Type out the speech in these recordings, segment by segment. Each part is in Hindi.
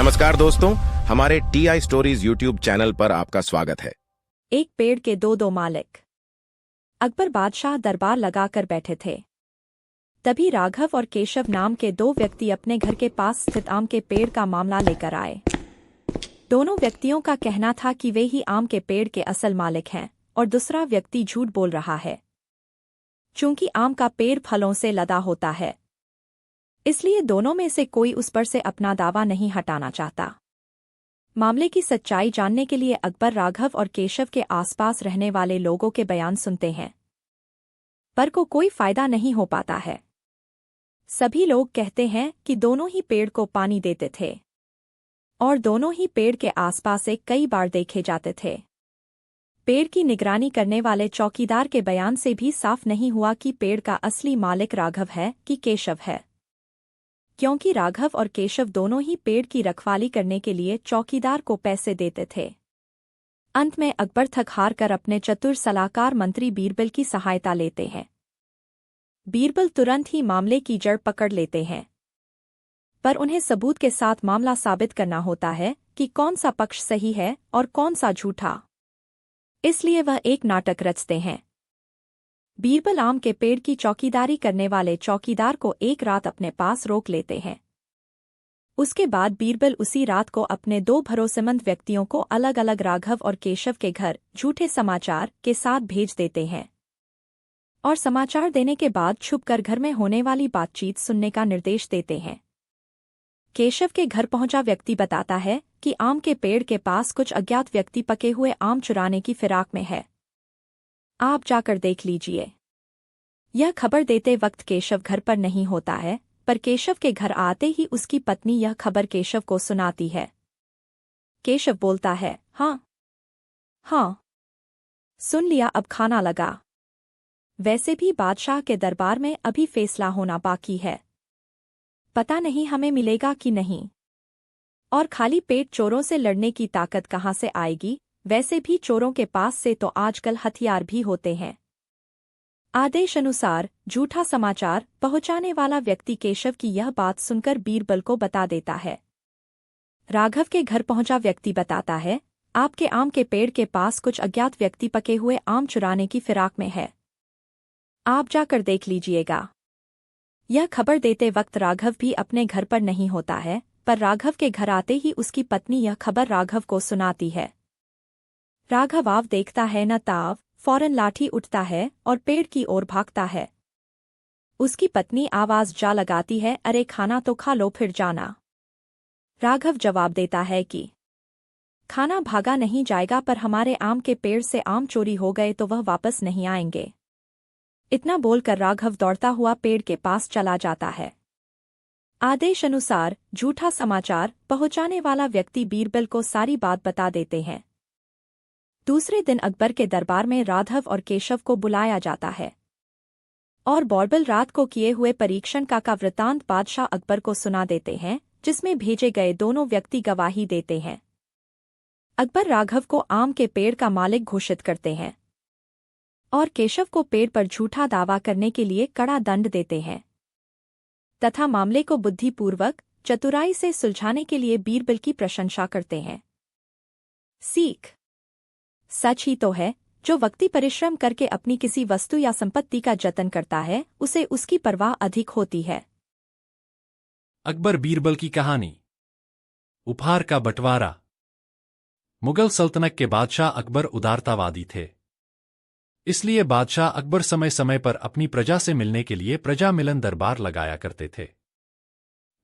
नमस्कार दोस्तों, हमारे TI स्टोरीज यूट्यूब चैनल पर आपका स्वागत है। एक पेड़ के दो मालिक। अकबर बादशाह दरबार लगाकर बैठे थे। तभी राघव और केशव नाम के दो व्यक्ति अपने घर के पास स्थित आम के पेड़ का मामला लेकर आए। दोनों व्यक्तियों का कहना था कि वे ही आम के पेड़ के असल मालिक हैं और दूसरा व्यक्ति झूठ बोल रहा है। चूंकि आम का पेड़ फलों से लदा होता है, इसलिए दोनों में से कोई उस पर से अपना दावा नहीं हटाना चाहता। मामले की सच्चाई जानने के लिए अकबर राघव और केशव के आसपास रहने वाले लोगों के बयान सुनते हैं, पर को कोई फायदा नहीं हो पाता है। सभी लोग कहते हैं कि दोनों ही पेड़ को पानी देते थे और दोनों ही पेड़ के आसपास से कई बार देखे जाते थे। पेड़ की निगरानी करने वाले चौकीदार के बयान से भी साफ नहीं हुआ कि पेड़ का असली मालिक राघव है कि केशव है, क्योंकि राघव और केशव दोनों ही पेड़ की रखवाली करने के लिए चौकीदार को पैसे देते थे। अंत में अकबर थक हार कर अपने चतुर सलाहकार मंत्री बीरबल की सहायता लेते हैं। बीरबल तुरंत ही मामले की जड़ पकड़ लेते हैं, पर उन्हें सबूत के साथ मामला साबित करना होता है कि कौन सा पक्ष सही है और कौन सा झूठा। इसलिए वह एक नाटक रचते हैं। बीरबल आम के पेड़ की चौकीदारी करने वाले चौकीदार को एक रात अपने पास रोक लेते हैं। उसके बाद बीरबल उसी रात को अपने दो भरोसेमंद व्यक्तियों को अलग अलग राघव और केशव के घर झूठे समाचार के साथ भेज देते हैं और समाचार देने के बाद छुपकर घर में होने वाली बातचीत सुनने का निर्देश देते हैं। केशव के घर पहुंचा व्यक्ति बताता है कि आम के पेड़ के पास कुछ अज्ञात व्यक्ति पके हुए आम चुराने की फिराक में है, आप जाकर देख लीजिए। यह खबर देते वक्त केशव घर पर नहीं होता है, पर केशव के घर आते ही उसकी पत्नी यह खबर केशव को सुनाती है। केशव बोलता है, हाँ, सुन लिया, अब खाना लगा। वैसे भी बादशाह के दरबार में अभी फैसला होना बाकी है, पता नहीं हमें मिलेगा कि नहीं। और खाली पेट चोरों से लड़ने की ताकत कहाँ से आएगी? वैसे भी चोरों के पास से तो आजकल हथियार भी होते हैं। आदेश अनुसार झूठा समाचार पहुंचाने वाला व्यक्ति केशव की यह बात सुनकर बीरबल को बता देता है। राघव के घर पहुंचा व्यक्ति बताता है, आपके आम के पेड़ के पास कुछ अज्ञात व्यक्ति पके हुए आम चुराने की फिराक में है, आप जाकर देख लीजिएगा। यह खबर देते वक्त राघव भी अपने घर पर नहीं होता है, पर राघव के घर आते ही उसकी पत्नी यह खबर राघव को सुनाती है। राघव आव देखता है न ताव, फौरन लाठी उठता है और पेड़ की ओर भागता है। उसकी पत्नी आवाज जा लगाती है, अरे खाना तो खा लो फिर जाना। राघव जवाब देता है कि खाना भागा नहीं जाएगा, पर हमारे आम के पेड़ से आम चोरी हो गए तो वह वापस नहीं आएंगे। इतना बोलकर राघव दौड़ता हुआ पेड़ के पास चला जाता है। आदेश अनुसार झूठा समाचार पहुंचाने वाला व्यक्ति बीरबल को सारी बात बता देते हैं। दूसरे दिन अकबर के दरबार में राघव और केशव को बुलाया जाता है और बीरबल रात को किए हुए परीक्षण का वृतांत बादशाह अकबर को सुना देते हैं, जिसमें भेजे गए दोनों व्यक्ति गवाही देते हैं। अकबर राघव को आम के पेड़ का मालिक घोषित करते हैं और केशव को पेड़ पर झूठा दावा करने के लिए कड़ा दंड देते हैं तथा मामले को बुद्धिपूर्वक चतुराई से सुलझाने के लिए बीरबल की प्रशंसा करते हैं। सीख सच ही तो है, जो व्यक्ति परिश्रम करके अपनी किसी वस्तु या संपत्ति का जतन करता है, उसे उसकी परवाह अधिक होती है। अकबर बीरबल की कहानी। उपहार का बंटवारा। मुगल सल्तनत के बादशाह अकबर उदारतावादी थे। इसलिए बादशाह अकबर समय समय पर अपनी प्रजा से मिलने के लिए प्रजा मिलन दरबार लगाया करते थे।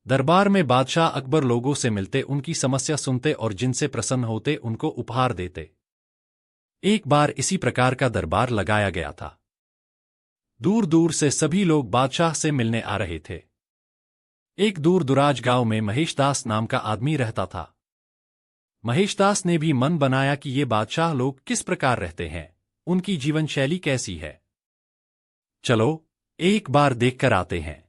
दरबार में बादशाह अकबर लोगों से मिलते, उनकी समस्या सुनते और जिनसे प्रसन्न होते उनको उपहार देते। एक बार इसी प्रकार का दरबार लगाया गया था। दूर दूर से सभी लोग बादशाह से मिलने आ रहे थे। एक दूर दुराज गांव में महेशदास नाम का आदमी रहता था। महेशदास ने भी मन बनाया कि ये बादशाह लोग किस प्रकार रहते हैं, उनकी जीवन शैली कैसी है, चलो एक बार देखकर आते हैं।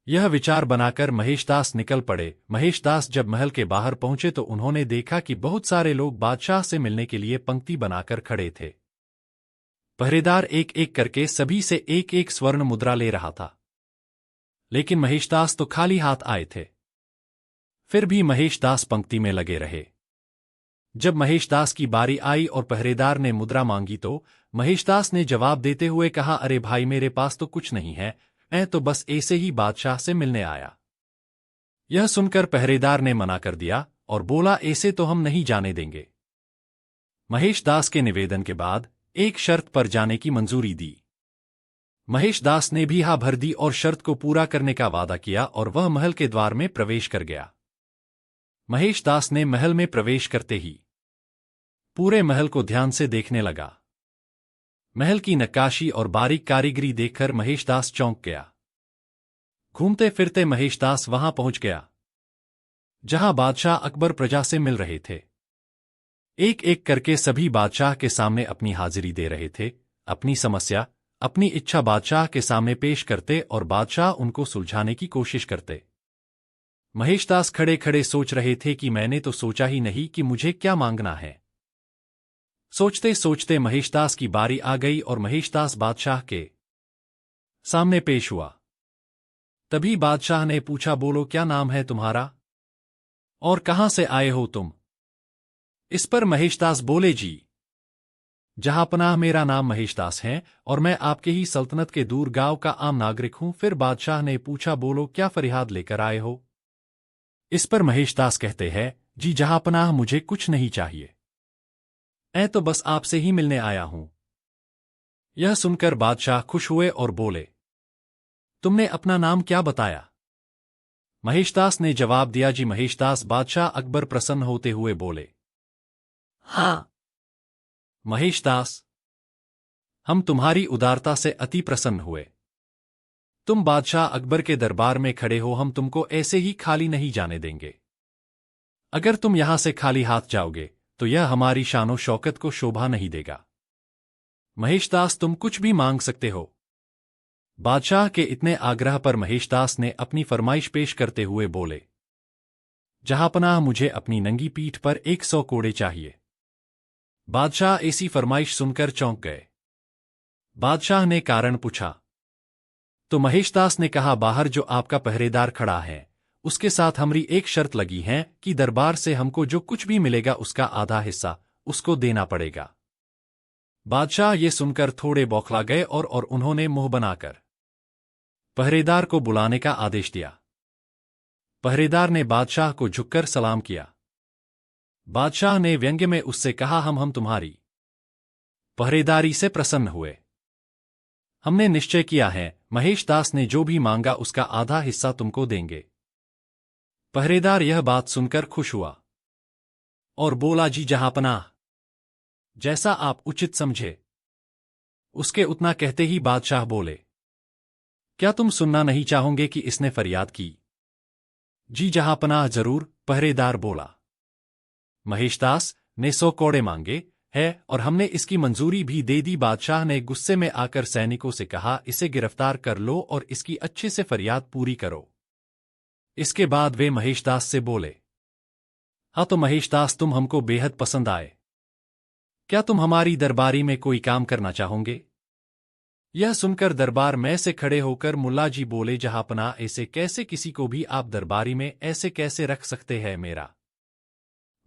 यह विचार बनाकर महेशदास निकल पड़े। महेशदास जब महल के बाहर पहुंचे तो उन्होंने देखा कि बहुत सारे लोग बादशाह से मिलने के लिए पंक्ति बनाकर खड़े थे। पहरेदार एक एक करके सभी से एक एक स्वर्ण मुद्रा ले रहा था, लेकिन महेशदास तो खाली हाथ आए थे। फिर भी महेश दास पंक्ति में लगे रहे। जब महेश दास की बारी आई और पहरेदार ने मुद्रा मांगी तो महेश दास ने जवाब देते हुए कहा, अरे भाई मेरे पास तो कुछ नहीं है, मैं तो बस ऐसे ही बादशाह से मिलने आया। यह सुनकर पहरेदार ने मना कर दिया और बोला, ऐसे तो हम नहीं जाने देंगे। महेश दास के निवेदन के बाद एक शर्त पर जाने की मंजूरी दी। महेश दास ने भी हाँ भर दी और शर्त को पूरा करने का वादा किया और वह महल के द्वार में प्रवेश कर गया। महेश दास ने महल में प्रवेश करते ही पूरे महल को ध्यान से देखने लगा। महल की नक्काशी और बारीक कारीगरी देखकर महेश दास चौंक गया। घूमते फिरते महेश दास वहां पहुंच गया जहां बादशाह अकबर प्रजा से मिल रहे थे। एक एक करके सभी बादशाह के सामने अपनी हाजिरी दे रहे थे, अपनी समस्या, अपनी इच्छा बादशाह के सामने पेश करते और बादशाह उनको सुलझाने की कोशिश करते। महेश दास खड़े खड़े सोच रहे थे कि मैंने तो सोचा ही नहीं कि मुझे क्या मांगना है। सोचते सोचते महेश दास की बारी आ गई और महेश दास बादशाह के सामने पेश हुआ। तभी बादशाह ने पूछा, बोलो क्या नाम है तुम्हारा और कहां से आए हो तुम? इस पर महेश दास बोले, जी जहांपनाह मेरा नाम महेश दास है और मैं आपके ही सल्तनत के दूर गांव का आम नागरिक हूं। फिर बादशाह ने पूछा, बोलो क्या फरियाद लेकर आए हो? इस पर महेश दास कहते हैं, जी जहांपनाह मुझे कुछ नहीं चाहिए, मैं तो बस आपसे ही मिलने आया हूं। यह सुनकर बादशाह खुश हुए और बोले, तुमने अपना नाम क्या बताया? महेश दास ने जवाब दिया, जी महेश दास। बादशाह अकबर प्रसन्न होते हुए बोले, हाँ महेश दास, हम तुम्हारी उदारता से अति प्रसन्न हुए। तुम बादशाह अकबर के दरबार में खड़े हो, हम तुमको ऐसे ही खाली नहीं जाने देंगे। अगर तुम यहां से खाली हाथ जाओगे तो यह हमारी शानो शौकत को शोभा नहीं देगा। महेश दास तुम कुछ भी मांग सकते हो। बादशाह के इतने आग्रह पर महेश दास ने अपनी फरमाइश पेश करते हुए बोले, जहांपनाह मुझे अपनी नंगी पीठ पर 100 कोड़े चाहिए। बादशाह ऐसी फरमाइश सुनकर चौंक गए। बादशाह ने कारण पूछा तो महेश दास ने कहा, बाहर जो आपका पहरेदार खड़ा है उसके साथ हमारी एक शर्त लगी है कि दरबार से हमको जो कुछ भी मिलेगा उसका आधा हिस्सा उसको देना पड़ेगा। बादशाह ये सुनकर थोड़े बौखला गए और उन्होंने मुंह बनाकर पहरेदार को बुलाने का आदेश दिया। पहरेदार ने बादशाह को झुककर सलाम किया। बादशाह ने व्यंग्य में उससे कहा, हम तुम्हारी पहरेदारी से प्रसन्न हुए। हमने निश्चय किया है महेश दास ने जो भी मांगा उसका आधा हिस्सा तुमको देंगे। पहरेदार यह बात सुनकर खुश हुआ और बोला, जी जहांपनाह, जैसा आप उचित समझे। उसके उतना कहते ही बादशाह बोले, क्या तुम सुनना नहीं चाहोगे कि इसने फरियाद की? जी जहांपनाह, जरूर। पहरेदार बोला, महेश दास ने 100 कोड़े मांगे है और हमने इसकी मंजूरी भी दे दी। बादशाह ने गुस्से में आकर सैनिकों से कहा, इसे गिरफ्तार कर लो और इसकी अच्छे से फरियाद पूरी करो। इसके बाद वे महेश दास से बोले, हाँ तो महेश दास, तुम हमको बेहद पसंद आए। क्या तुम हमारी दरबारी में कोई काम करना चाहोगे? यह सुनकर दरबार में से खड़े होकर मुल्ला जी बोले, जहांपनाह, ऐसे कैसे किसी को भी आप दरबारी में ऐसे कैसे रख सकते हैं? मेरा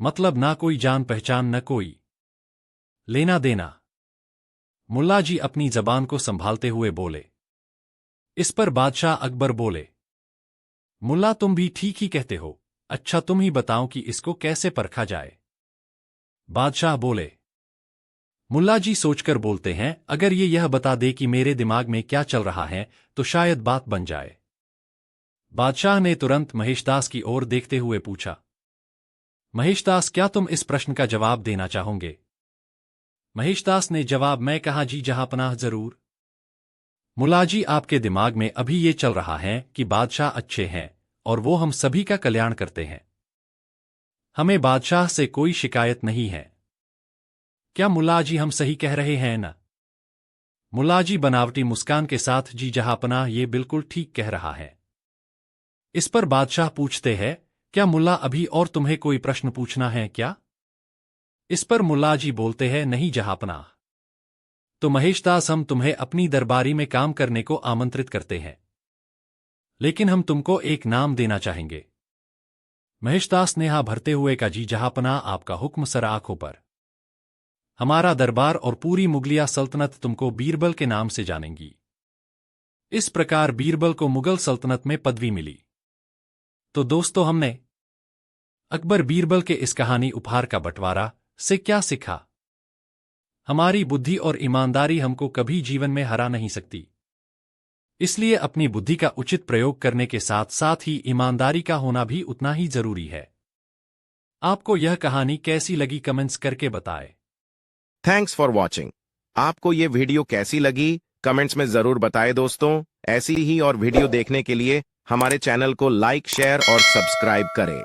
मतलब ना कोई जान पहचान न कोई लेना देना। मुल्ला जी अपनी जबान को संभालते हुए बोले। इस पर बादशाह अकबर बोले, मुल्ला तुम भी ठीक ही कहते हो। अच्छा तुम ही बताओ कि इसको कैसे परखा जाए? बादशाह बोले। मुल्ला जी सोचकर बोलते हैं, अगर ये यह बता दे कि मेरे दिमाग में क्या चल रहा है तो शायद बात बन जाए। बादशाह ने तुरंत महेश दास की ओर देखते हुए पूछा, महेश दास, क्या तुम इस प्रश्न का जवाब देना चाहोगे? महेश दास ने जवाब में कहा, जी जहांपनाह, जरूर। मुल्ला जी, आपके दिमाग में अभी ये चल रहा है कि बादशाह अच्छे हैं और वो हम सभी का कल्याण करते हैं। हमें बादशाह से कोई शिकायत नहीं है। क्या मुल्ला जी हम सही कह रहे हैं ना? मुल्ला जी बनावटी मुस्कान के साथ, जी जहांपनाह, ये बिल्कुल ठीक कह रहा है। इस पर बादशाह पूछते हैं, क्या मुल्ला अभी और तुम्हें कोई प्रश्न पूछना है क्या? इस पर मुल्ला जी बोलते हैं, नहीं जहांपनाह। तो महेश दास, हम तुम्हें अपनी दरबारी में काम करने को आमंत्रित करते हैं, लेकिन हम तुमको एक नाम देना चाहेंगे। महेशदास नेहा भरते हुए का जी जहांपना आपका हुक्म सर आंखों पर। हमारा दरबार और पूरी मुगलिया सल्तनत तुमको बीरबल के नाम से जानेंगी। इस प्रकार बीरबल को मुगल सल्तनत में पदवी मिली। तो दोस्तों, हमने अकबर बीरबल के इस कहानी उपहार का बंटवारा से क्या सीखा? हमारी बुद्धि और ईमानदारी हमको कभी जीवन में हरा नहीं सकती। इसलिए अपनी बुद्धि का उचित प्रयोग करने के साथ साथ ही ईमानदारी का होना भी उतना ही जरूरी है। आपको यह कहानी कैसी लगी कमेंट्स करके बताएं। Thanks for watching. आपको ये वीडियो कैसी लगी कमेंट्स में जरूर बताएं दोस्तों। ऐसी ही और वीडियो देखने के लिए हमारे चैनल को लाइक, शेयर और सब्सक्राइब करें।